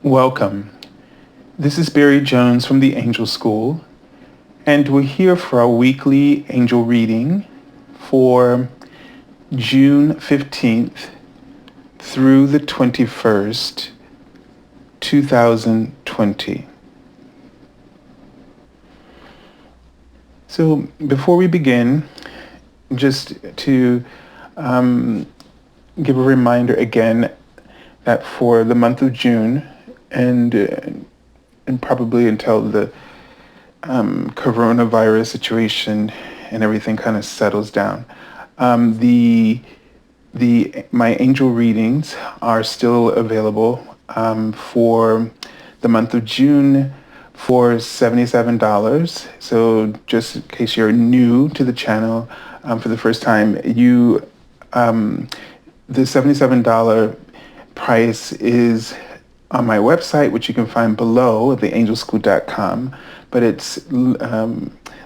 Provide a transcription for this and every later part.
Welcome. This is Barry Jones from the Angel School, and we're here for our weekly angel reading for June 15th through the 21st, 2020. So before we begin, just to give a reminder again that for the month of June and probably until the coronavirus situation and everything kind of settles down, my angel readings are still available for the month of June for $77. So just in case you're new to the channel for the first time, the $77 price is on my website, which you can find below at theangelschool.com, but it's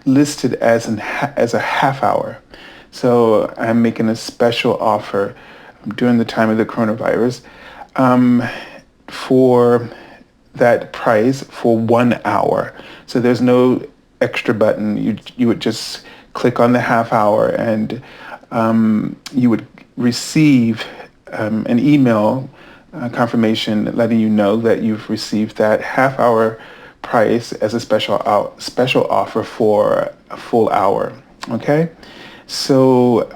listed as a half hour. So I'm making a special offer during the time of the coronavirus for that price for 1 hour. So there's no extra button. You would just click on the half hour and you would receive an email confirmation letting you know that you've received that half hour price as a special offer for a full hour. Okay? So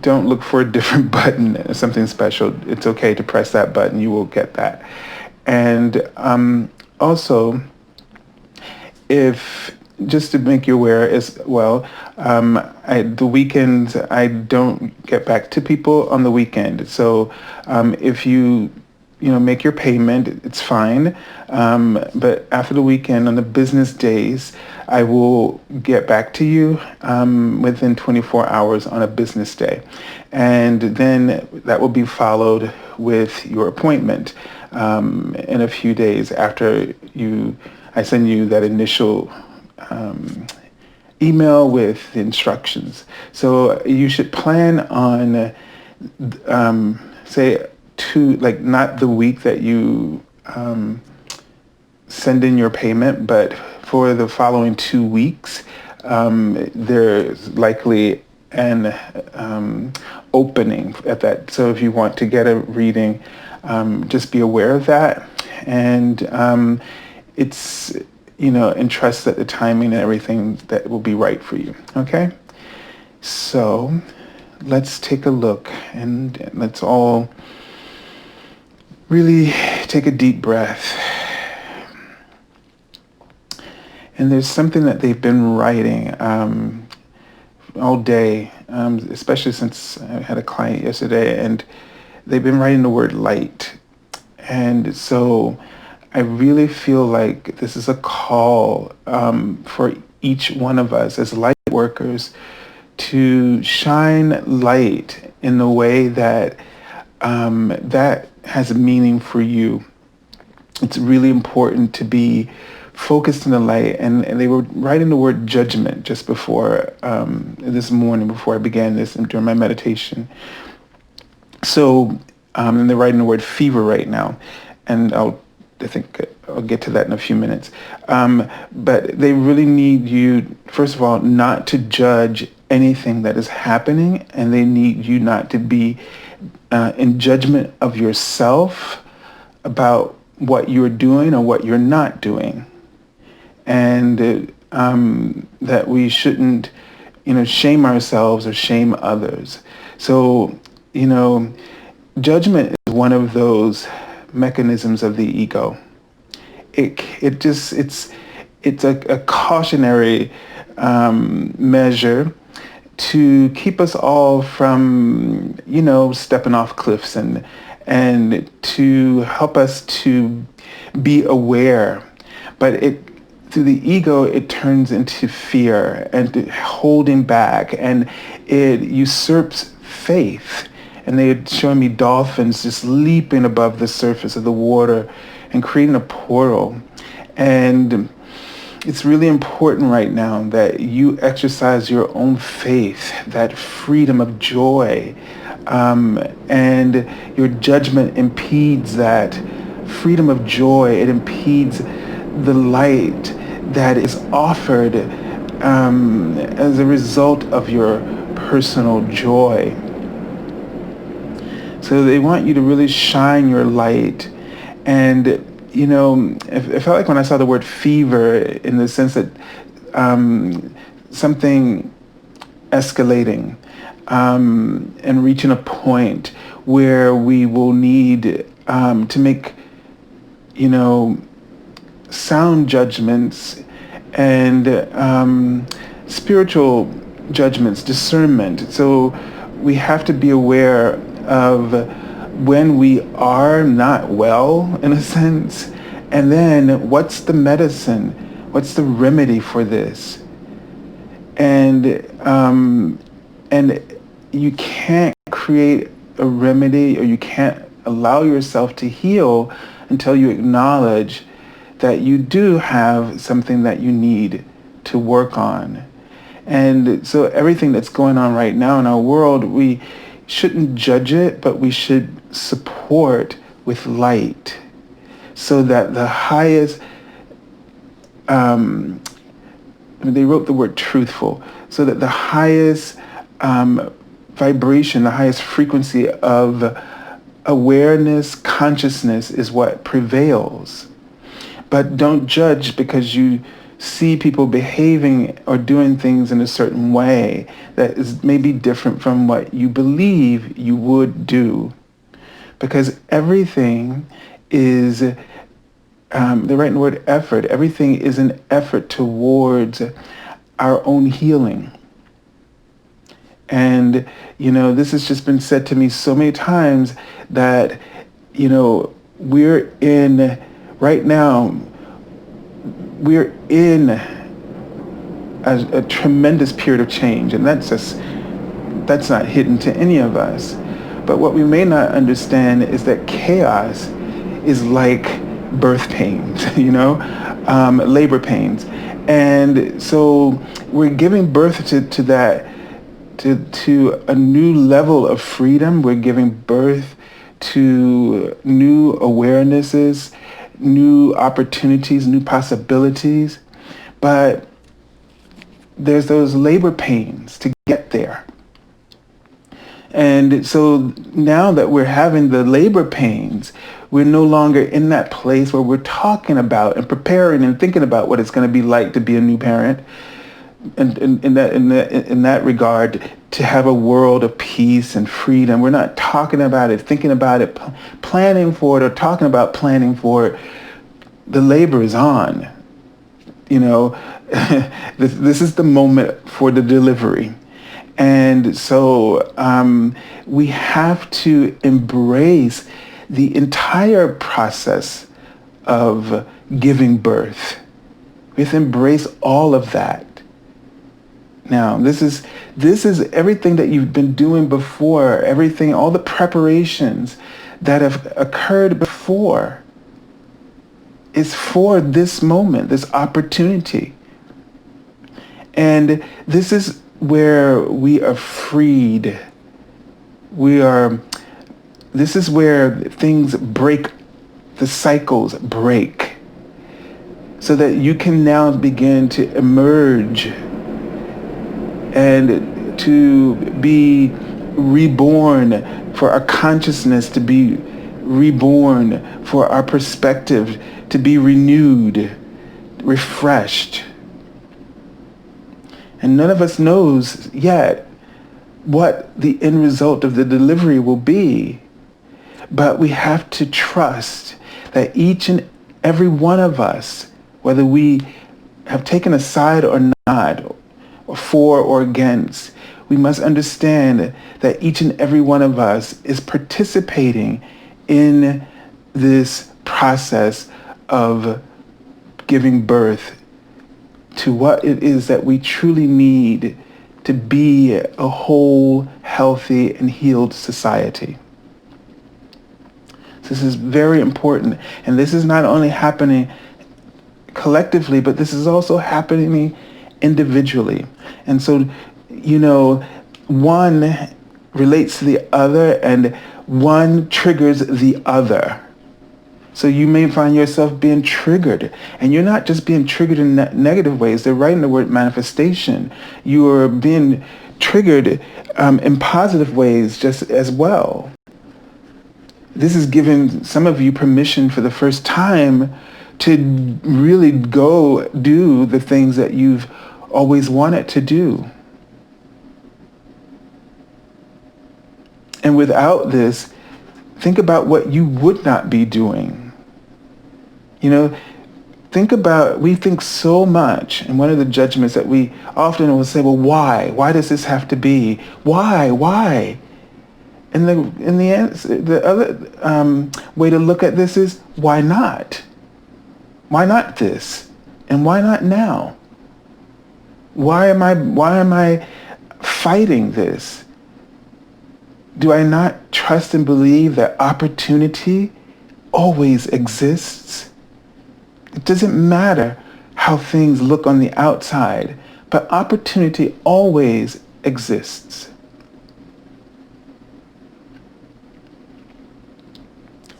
don't look for a different button or something special. It's okay to press that button. You will get that. And also, if just to make you aware as well, the weekends I don't get back to people on the weekend. So if you make your payment, it's fine. But after the weekend, on the business days, I will get back to you within 24 hours on a business day. And then that will be followed with your appointment in a few days after I send you that initial email with the instructions. So you should plan on, say, not the week that you send in your payment, but for the following 2 weeks, there's likely an opening at that. So if you want to get a reading, just be aware of that. And it's, and trust that the timing and everything that will be right for you. Okay? So let's take a look and let's all really take a deep breath. And there's something that they've been writing all day, especially since I had a client yesterday, and they've been writing the word light. And so I really feel like this is a call for each one of us as light workers to shine light in the way that that has meaning for you. It's really important to be focused in the light. And they were writing the word judgment just before this morning, before I began this and during my meditation. So, and they're writing the word fever right now. And I think I'll get to that in a few minutes. But they really need you, first of all, not to judge anything that is happening, and they need you not to be in judgment of yourself about what you're doing or what you're not doing. And that we shouldn't, shame ourselves or shame others. So, judgment is one of those mechanisms of the ego. It's a cautionary measure to keep us all from stepping off cliffs and to help us to be aware. But through the ego, it turns into fear and holding back, and it usurps faith. And they had shown me dolphins just leaping above the surface of the water and creating a portal. And it's really important right now that you exercise your own faith, that freedom of joy, and your judgment impedes that freedom of joy. It impedes the light that is offered as a result of your personal joy. So they want you to really shine your light. And, it felt like when I saw the word fever, in the sense that something escalating and reaching a point where we will need to make, sound judgments and spiritual judgments, discernment. So we have to be aware of when we are not well, in a sense, and then what's the medicine, what's the remedy for this, and you can't create a remedy, or you can't allow yourself to heal until you acknowledge that you do have something that you need to work on. And so everything that's going on right now in our world, we shouldn't judge it, but we should support with light, so that the highest, they wrote the word truthful, so that the highest vibration, the highest frequency of awareness, consciousness is what prevails. But don't judge because you see people behaving or doing things in a certain way that is maybe different from what you believe you would do. Because everything is, they're writing the word effort, everything is an effort towards our own healing. And, this has just been said to me so many times that, we're in, right now, we're in a tremendous period of change. And that's not hidden to any of us. But what we may not understand is that chaos is like birth pains, labor pains. And so we're giving birth to that, to a new level of freedom. We're giving birth to new awarenesses, new opportunities, new possibilities. But there's those labor pains to get there. And so now that we're having the labor pains, we're no longer in that place where we're talking about and preparing and thinking about what it's going to be like to be a new parent. And in that regard, to have a world of peace and freedom. We're not talking about it, thinking about it, planning for it, or talking about planning for it. The labor is on. This is the moment for the delivery. And so we have to embrace the entire process of giving birth. We have to embrace all of that. Now, this is everything that you've been doing before, everything, all the preparations that have occurred before is for this moment, this opportunity. And this is where we are freed. This is where things break, the cycles break, so that you can now begin to emerge and to be reborn, for our consciousness to be reborn, for our perspective to be renewed, refreshed. And none of us knows yet what the end result of the delivery will be. But we have to trust that each and every one of us, whether we have taken a side or not, or for or against, we must understand that each and every one of us is participating in this process of giving birth to what it is that we truly need to be a whole, healthy, and healed society. This is very important. And this is not only happening collectively, but this is also happening individually. And so, one relates to the other, and one triggers the other. So you may find yourself being triggered. And you're not just being triggered in negative ways. They're writing the word manifestation. You are being triggered in positive ways just as well. This is giving some of you permission for the first time to really go do the things that you've always wanted to do. And without this, think about what you would not be doing. You know, think about, we think so much, and one of the judgments that we often will say, well, why? Why does this have to be? Why? And the answer, the other way to look at this is, why not? Why not this? And why not now? Why am I fighting this? Do I not trust and believe that opportunity always exists? It doesn't matter how things look on the outside, but opportunity always exists.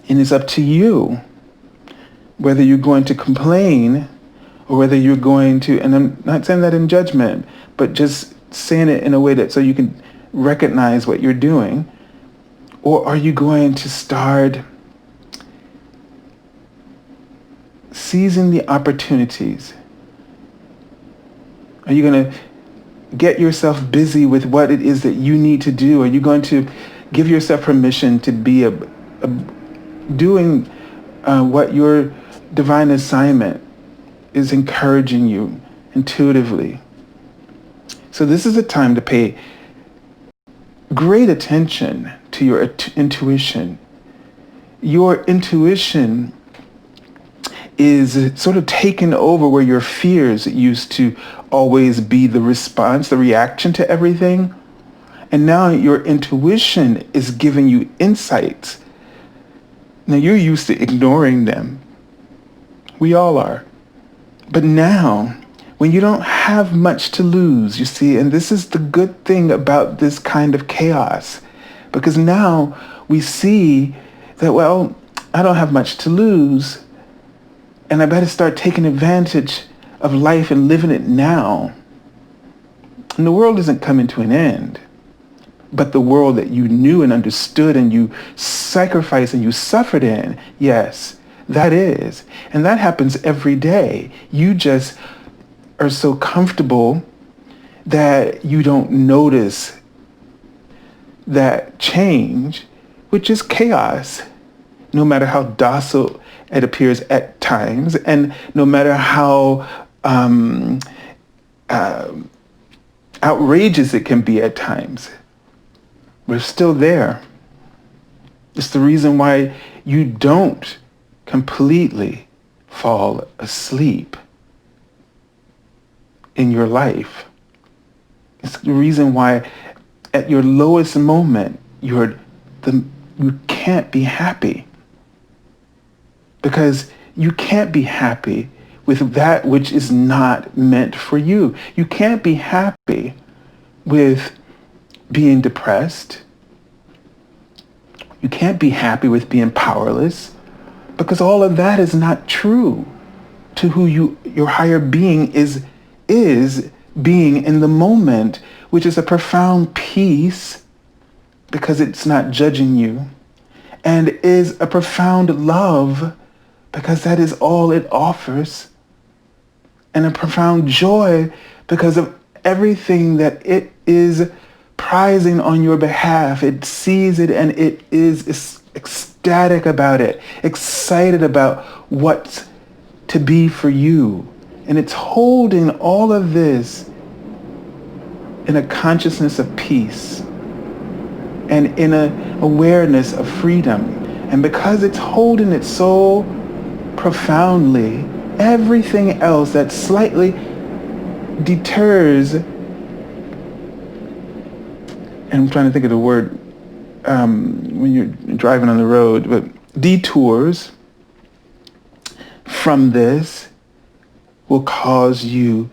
And it's up to you whether you're going to complain or whether you're going to, and I'm not saying that in judgment, but just saying it in a way that so you can recognize what you're doing, or are you going to start seizing the opportunities? Are you going to get yourself busy with what it is that you need to do? Are you going to give yourself permission to be doing what your divine assignment is encouraging you intuitively? So this is a time to pay great attention to your intuition. Your intuition is sort of taken over where your fears used to always be the response, the reaction to everything. And now your intuition is giving you insights. Now you're used to ignoring them. We all are. But now, when you don't have much to lose, you see, and this is the good thing about this kind of chaos, because now we see that, well, I don't have much to lose, and I better start taking advantage of life and living it now. And the world isn't coming to an end, but the world that you knew and understood and you sacrificed and you suffered in, yes, that is. And that happens every day. You just are so comfortable that you don't notice that change, which is chaos, no matter how docile it appears at times, and no matter how outrageous it can be at times. We're still there. It's the reason why you don't completely fall asleep in your life. It's the reason why at your lowest moment, you can't be happy. Because you can't be happy with that which is not meant for you. You can't be happy with being depressed. You can't be happy with being powerless, because all of that is not true to who your higher being is being in the moment, which is a profound peace because it's not judging you, and is a profound love because that is all it offers, and a profound joy because of everything that it is prizing on your behalf. It sees it and it is ecstatic about it, excited about what's to be for you. And it's holding all of this in a consciousness of peace and in an awareness of freedom. And because it's holding it so profoundly, everything else that slightly deters, and I'm trying to think of the word when you're driving on the road, but detours from this will cause you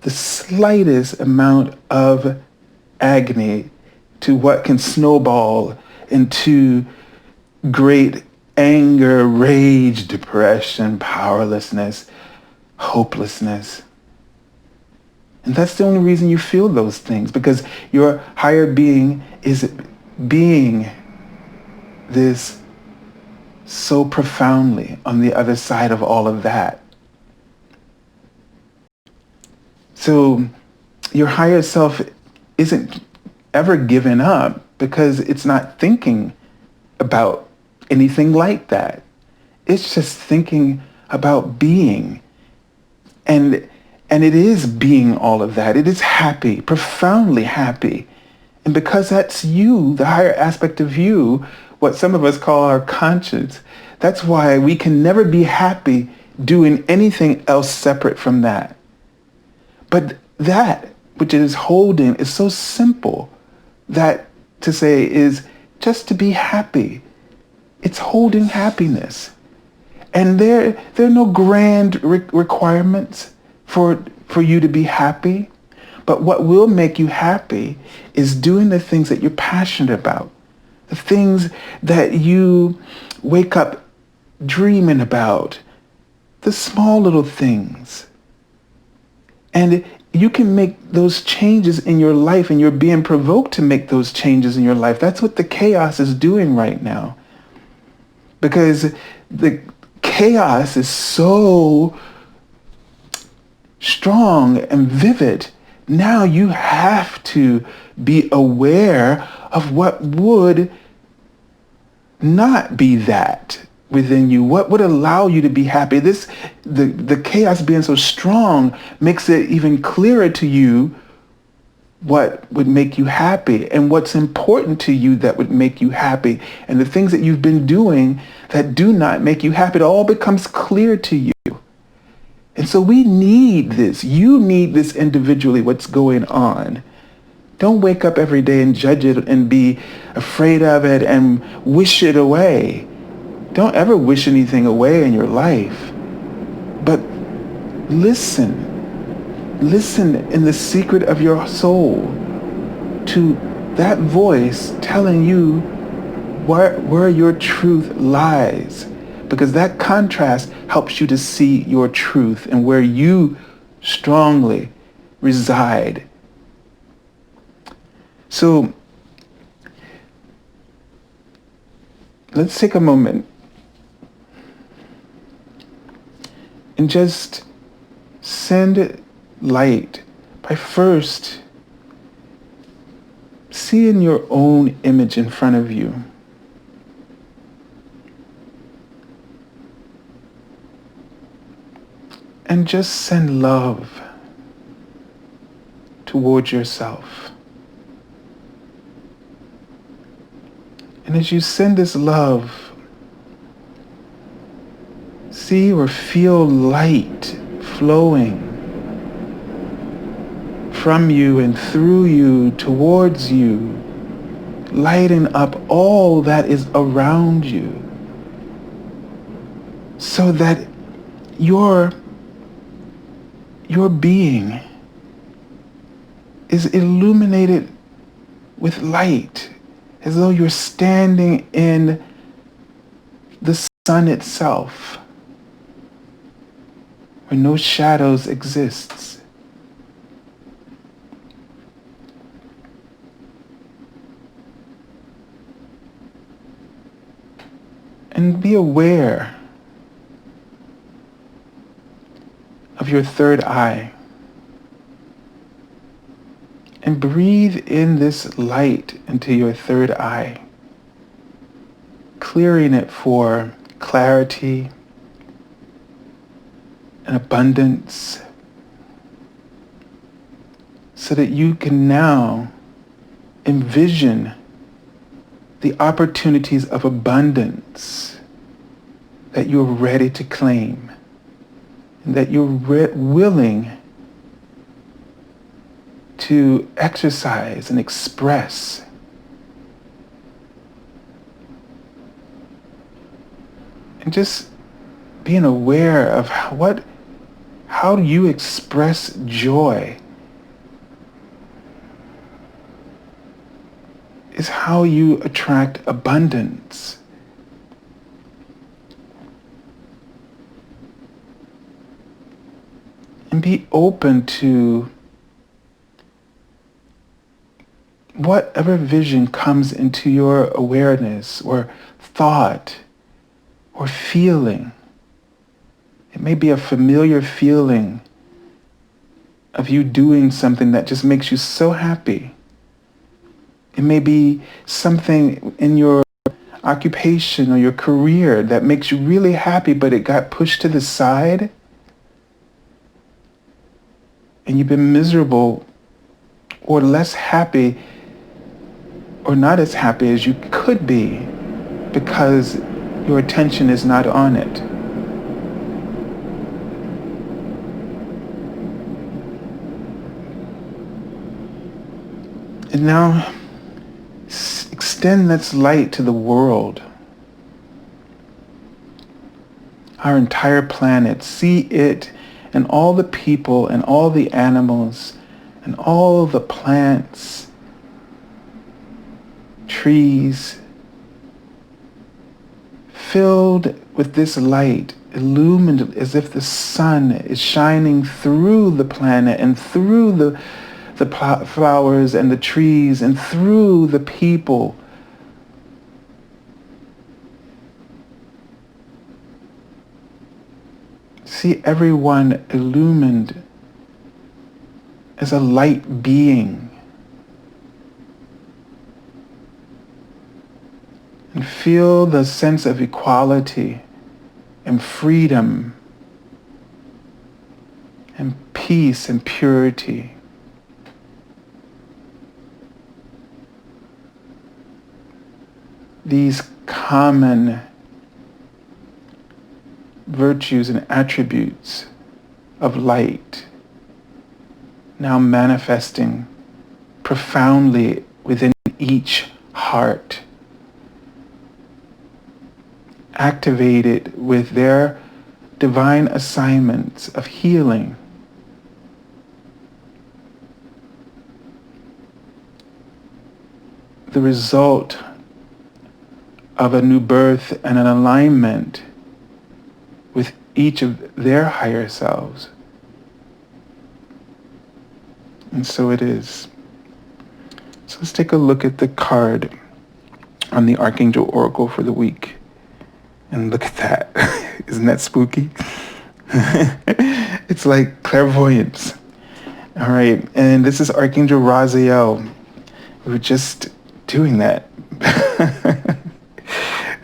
the slightest amount of agony to what can snowball into great anger, rage, depression, powerlessness, hopelessness. And that's the only reason you feel those things, because your higher being is being this so profoundly on the other side of all of that. So your higher self isn't ever given up because it's not thinking about anything like that. It's just thinking about being. And it is being all of that. It is happy, profoundly happy. And because that's you, the higher aspect of you, what some of us call our conscience, that's why we can never be happy doing anything else separate from that. But that which it is holding is so simple that to say is just to be happy. It's holding happiness. And there are no grand requirements for you to be happy. But what will make you happy is doing the things that you're passionate about, the things that you wake up dreaming about, the small little things. And you can make those changes in your life, and you're being provoked to make those changes in your life. That's what the chaos is doing right now. Because the chaos is so strong and vivid. Now you have to be aware of what would not be that within you, what would allow you to be happy. The chaos being so strong makes it even clearer to you what would make you happy and what's important to you that would make you happy. And the things that you've been doing that do not make you happy, it all becomes clear to you. And so we need this. You need this individually, what's going on. Don't wake up every day and judge it and be afraid of it and wish it away. Don't ever wish anything away in your life. But listen. Listen in the secret of your soul to that voice telling you where your truth lies. Because that contrast helps you to see your truth and where you strongly reside. So let's take a moment and just send light by first seeing your own image in front of you. And just send love towards yourself. And as you send this love, see or feel light flowing from you and through you towards you, lighting up all that is around you, so that your being is illuminated with light, as though you're standing in the sun itself, where no shadows exists. And be aware of your third eye. And breathe in this light into your third eye, clearing it for clarity and abundance, so that you can now envision the opportunities of abundance that you're ready to claim, and that you're willing to exercise and express. And just being aware of how do you express joy is how you attract abundance. and be open to whatever vision comes into your awareness or thought or feeling. It may be a familiar feeling of you doing something that just makes you so happy. It may be something in your occupation or your career that makes you really happy, but it got pushed to the side and you've been miserable or less happy or not as happy as you could be because your attention is not on it. And now extend this light to the world. Our entire planet. See it and all the people and all the animals and all the plants, trees, filled with this light, illumined as if the sun is shining through the planet and through the flowers and the trees and through the people. See everyone illumined as a light being. And feel the sense of equality and freedom and peace and purity. These common virtues and attributes of light now manifesting profoundly within each heart, activated with their divine assignments of healing, the result of a new birth and an alignment with each of their higher selves. And so it is. So let's take a look at the card on the Archangel Oracle for the week. And look at that. Isn't that spooky? It's like clairvoyance. All right. And this is Archangel Raziel. We were just doing that.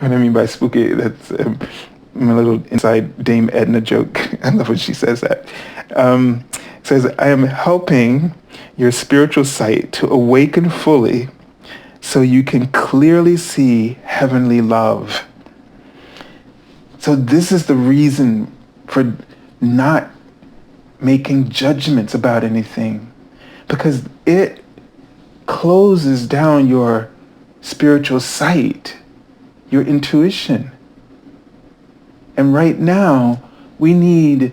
What I mean by spooky, that's my little inside Dame Edna joke. I love when she says that. It says, I am helping your spiritual sight to awaken fully so you can clearly see heavenly love. So this is the reason for not making judgments about anything, because it closes down your spiritual sight, your intuition. And right now, we need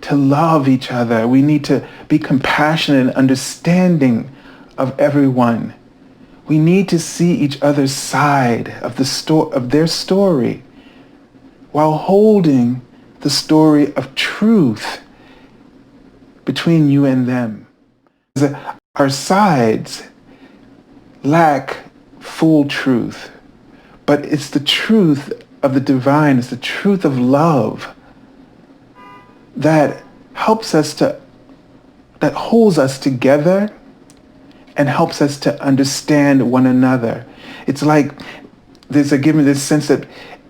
to love each other. We need to be compassionate and understanding of everyone. We need to see each other's side of their story while holding the story of truth between you and them. Our sides lack full truth, but it's the truth of the divine, it's the truth of love that helps us that holds us together and helps us to understand one another. It's like give me this sense that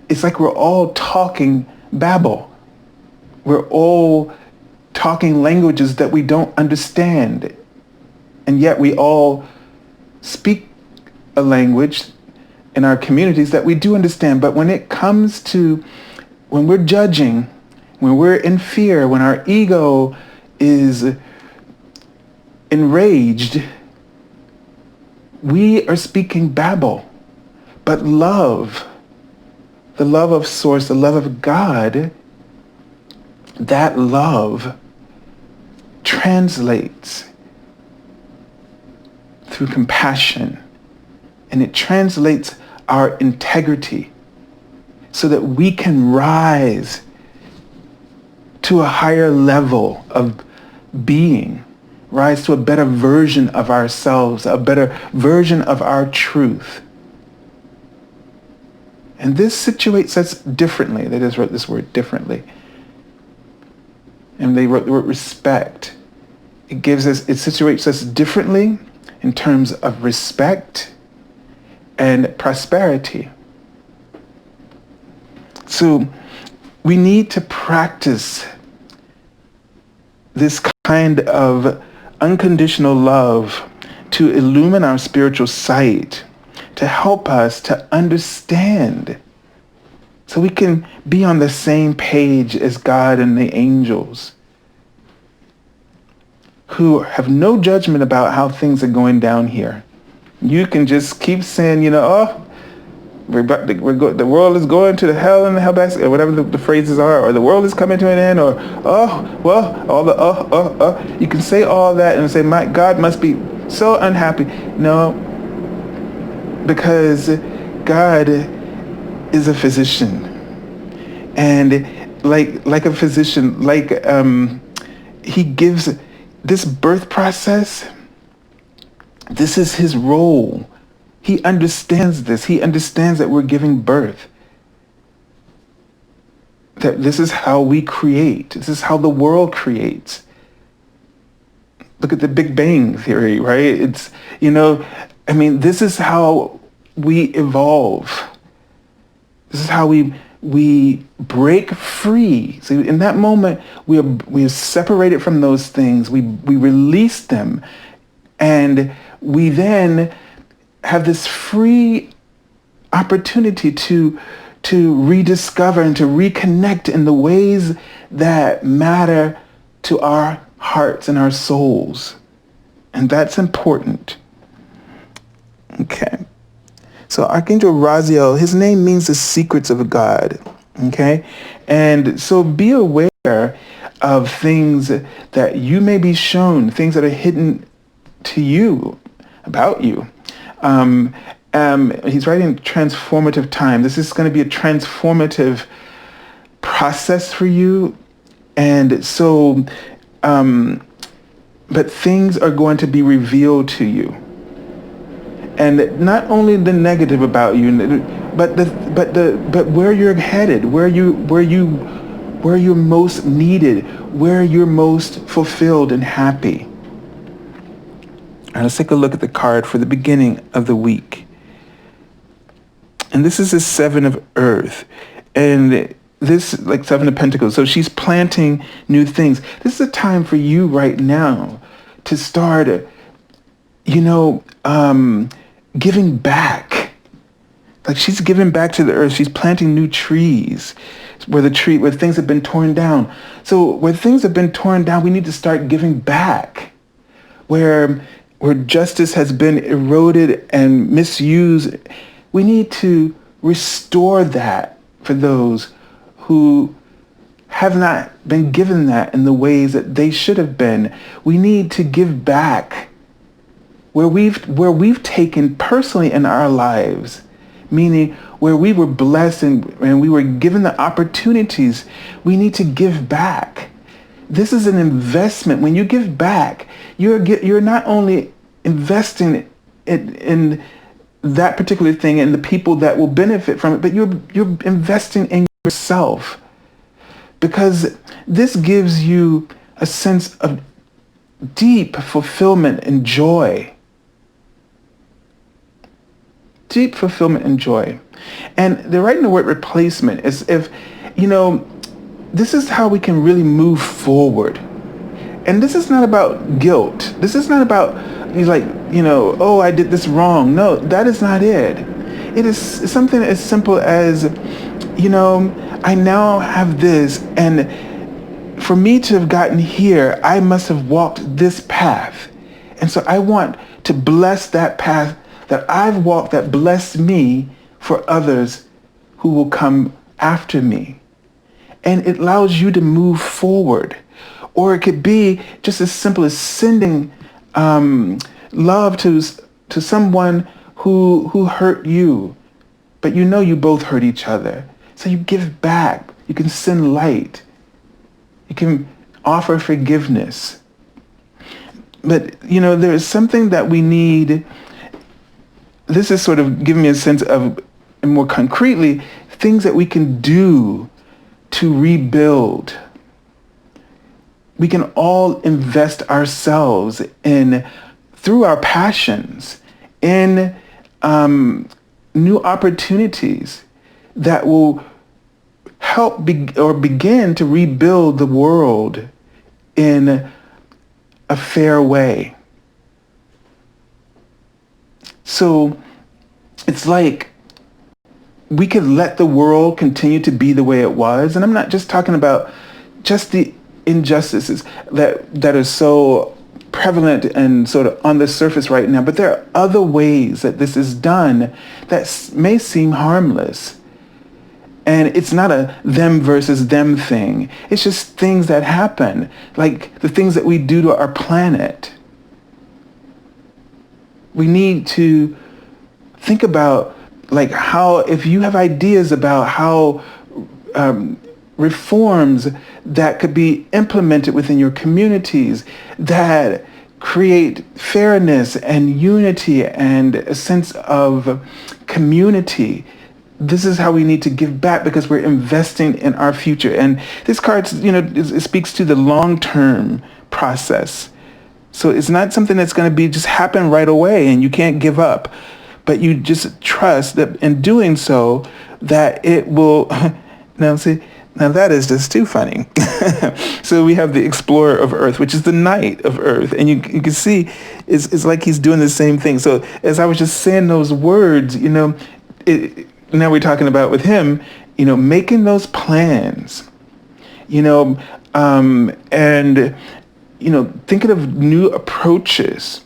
it's like we're all talking Babel. We're all talking languages that we don't understand. And yet we all speak a language in our communities that we do understand. But when it comes to, when we're judging, when we're in fear, when our ego is enraged, we are speaking Babel. But love, the love of Source, the love of God, that love translates through compassion, and it translates our integrity so that we can rise to a higher level of being, rise to a better version of ourselves, a better version of our truth. And this situates us differently. They just wrote this word differently. And they wrote the word respect. It situates us differently in terms of respect and prosperity. So we need to practice this kind of unconditional love to illumine our spiritual sight, to help us to understand, so we can be on the same page as God and the angels, who have no judgment about how things are going down here. You can just keep saying, the world is going to the hell and the hell basket, or whatever the phrases are, or the world is coming to an end, or you can say all that and say, my God must be so unhappy. No, because God is a physician, and like a physician, he gives this birth process. This is his role. He understands this. He understands that we're giving birth. That this is how we create. This is how the world creates. Look at the Big Bang Theory, right? It's, this is how we evolve. This is how we break free. So in that moment, we are separated from those things. We release them. And we then have this free opportunity to rediscover and to reconnect in the ways that matter to our hearts and our souls. And that's important. Okay. So Archangel Raziel, his name means the secrets of God. Okay. And so be aware of things that you may be shown, things that are hidden to you, about you. He's writing transformative time. This is going to be a transformative process for you. And so, but things are going to be revealed to you. And not only the negative about you, but where you're headed, where you're most needed, where you're most fulfilled and happy. All right, let's take a look at the card for the beginning of the week. And this is the Seven of Earth. And this, like Seven of Pentacles. So she's planting new things. This is a time for you right now to start, giving back. Like she's giving back to the earth. She's planting new trees where things have been torn down. So where things have been torn down, we need to start giving back. Where justice has been eroded and misused, we need to restore that for those who have not been given that in the ways that they should have been. We need to give back where we've taken personally in our lives, meaning where we were blessed and we were given the opportunities. We need to give back. This is an investment. When you give back, you're not only investing in that particular thing and the people that will benefit from it, but you're investing in yourself, because this gives you a sense of deep fulfillment and joy. Deep fulfillment and joy. And they're writing the word replacement as if, this is how we can really move forward. And this is not about guilt. This is not about I did this wrong. No, that is not it. It is something as simple as, I now have this, and for me to have gotten here, I must have walked this path. And so I want to bless that path that I've walked that blessed me for others who will come after me. And it allows you to move forward. Or it could be just as simple as sending love to someone who hurt you, but you both hurt each other. So you give back. You can send light. You can offer forgiveness. But, there is something that we need. This is sort of giving me a sense of, and more concretely, things that we can do to rebuild. We can all invest ourselves through our passions, in new opportunities that will help begin to rebuild the world in a fair way. So it's like we could let the world continue to be the way it was. And I'm not just talking about just the injustices that are so prevalent and sort of on the surface right now, but there are other ways that this is done that may seem harmless. And it's not a them versus them thing. It's just things that happen, like the things that we do to our planet. We need to think about, like, how, if you have ideas about how reforms that could be implemented within your communities that create fairness and unity and a sense of community. This is how we need to give back, because we're investing in our future. And this card, it speaks to the long-term process. So it's not something that's going to be just happen right away and you can't give up, but you just trust that in doing so, that it will. Now that is just too funny. So we have the explorer of Earth, which is the knight of Earth. And you can see it's like he's doing the same thing. So as I was just saying those words, now we're talking about with him, making those plans, and, thinking of new approaches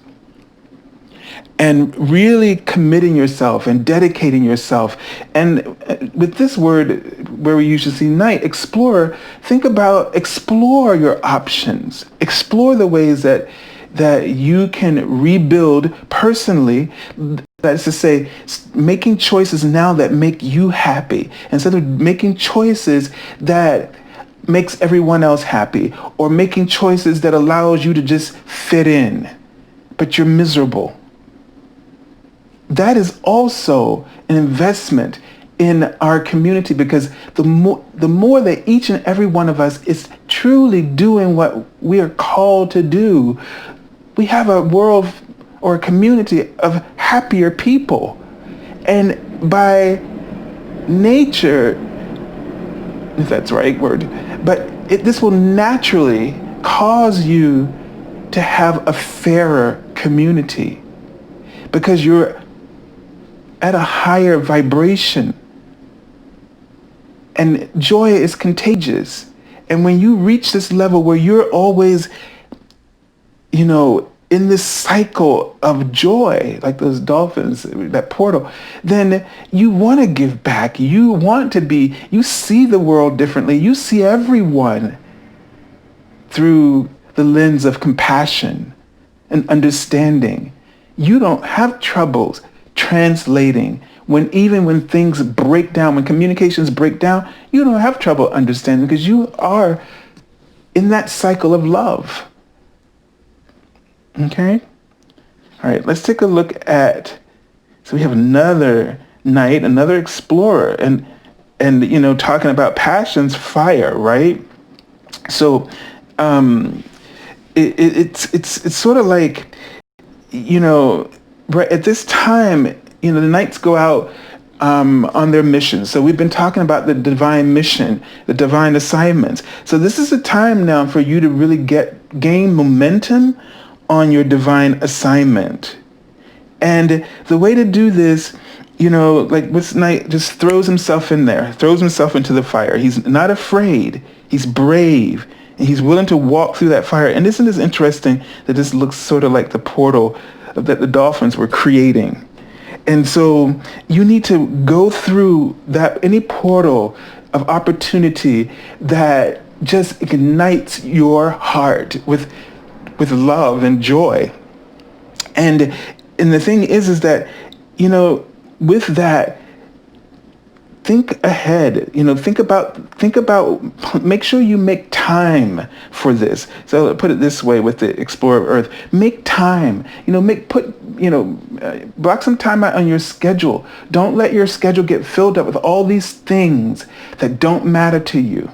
and really committing yourself and dedicating yourself. And with this word, where we usually see knight, explorer, explore your options. Explore the ways that you can rebuild personally. That is to say, making choices now that make you happy, instead of making choices that makes everyone else happy, or making choices that allows you to just fit in, but you're miserable. That is also an investment in our community, because the more that each and every one of us is truly doing what we are called to do, we have a world or a community of happier people. And by nature, if that's the right word, but this will naturally cause you to have a fairer community, because you're at a higher vibration. And joy is contagious. And when you reach this level where you're always, in this cycle of joy, like those dolphins, that portal, then you want to give back. You see the world differently. You see everyone through the lens of compassion and understanding. You don't have troubles translating. Even when things break down, when communications break down, you don't have trouble understanding, because you are in that cycle of love. Okay? All right, let's take a look at, so we have another knight, another explorer, and talking about passions, fire, right? So it's sort of like, right at this time, the knights go out on their missions. So we've been talking about the divine mission, the divine assignments. So this is a time now for you to really gain momentum on your divine assignment. And the way to do this, like this knight just throws himself into the fire. He's not afraid. He's brave. And he's willing to walk through that fire. And isn't this interesting that this looks sort of like the portal that the dolphins were creating? And so you need to go through any portal of opportunity that just ignites your heart with love and joy. And the thing is that, with that, think ahead, think about, make sure you make time for this. So I'll put it this way with the Explorer of Earth, make time, block some time out on your schedule. Don't let your schedule get filled up with all these things that don't matter to you.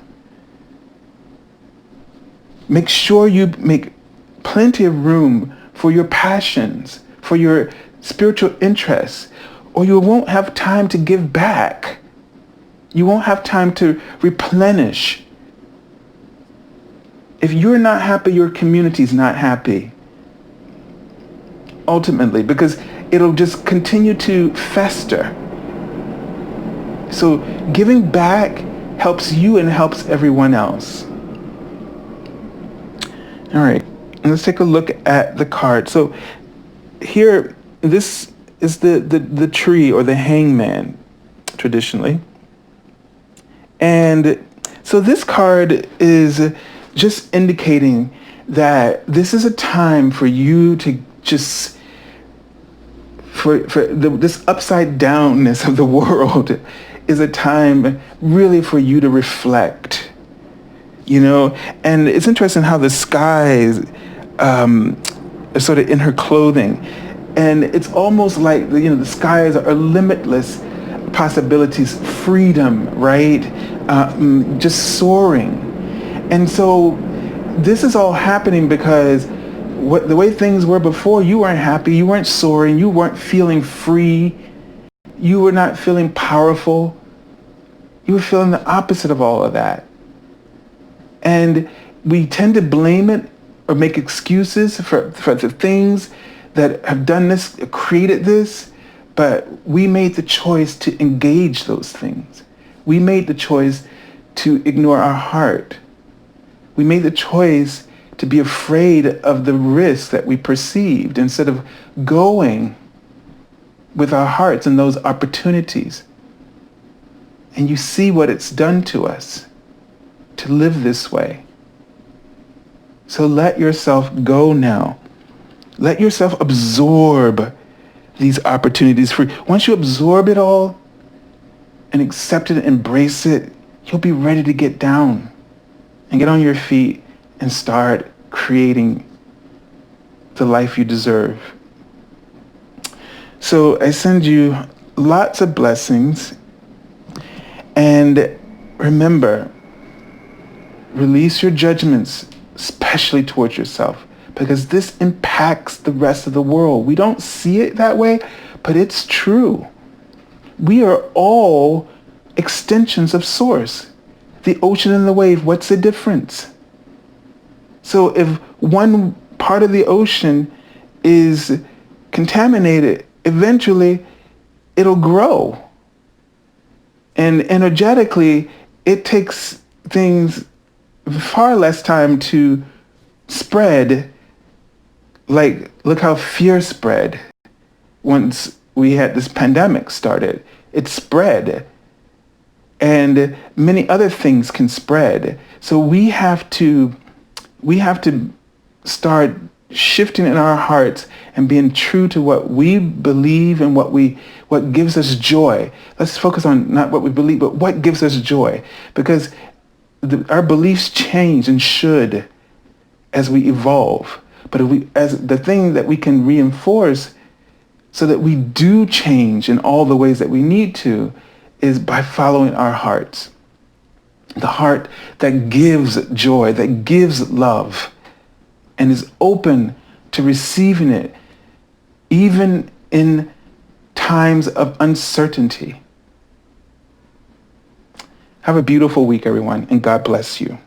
Make sure you make plenty of room for your passions, for your spiritual interests, or you won't have time to give back. You won't have time to replenish. If you're not happy, your community's not happy. Ultimately, because it'll just continue to fester. So giving back helps you and helps everyone else. All right, let's take a look at the card. So here, this is the tree or the hangman, traditionally. And so this card is just indicating that this is a time for you to just, this upside downness of the world is a time really for you to reflect, and it's interesting how the skies are sort of in her clothing, and it's almost like the skies are limitless possibilities, freedom, right? Just soaring. And so this is all happening because the way things were before, you weren't happy, you weren't soaring, you weren't feeling free, you were not feeling powerful, you were feeling the opposite of all of that. And we tend to blame it or make excuses for the things that have done this, created this, but we made the choice to engage those things. We made the choice to ignore our heart. We made the choice to be afraid of the risk that we perceived instead of going with our hearts in those opportunities. And you see what it's done to us to live this way. So let yourself go now. Let yourself absorb these opportunities free. Once you absorb it all and accept it, embrace it, you'll be ready to get down and get on your feet and start creating the life you deserve. So I send you lots of blessings, and remember, release your judgments, especially towards yourself, because this impacts the rest of the world. We don't see it that way, but it's true. We are all extensions of source. The ocean and the wave, what's the difference? So if one part of the ocean is contaminated, eventually it'll grow. And energetically, it takes things far less time to spread. Like, look how fear spread. Once we had this pandemic started, it spread. And many other things can spread. So we have to start shifting in our hearts and being true to what we believe and what gives us joy. Let's focus on not what we believe, but what gives us joy. Because our beliefs change and should as we evolve. But as the thing that we can reinforce so that we do change in all the ways that we need to is by following our hearts. The heart that gives joy, that gives love, and is open to receiving it, even in times of uncertainty. Have a beautiful week, everyone, and God bless you.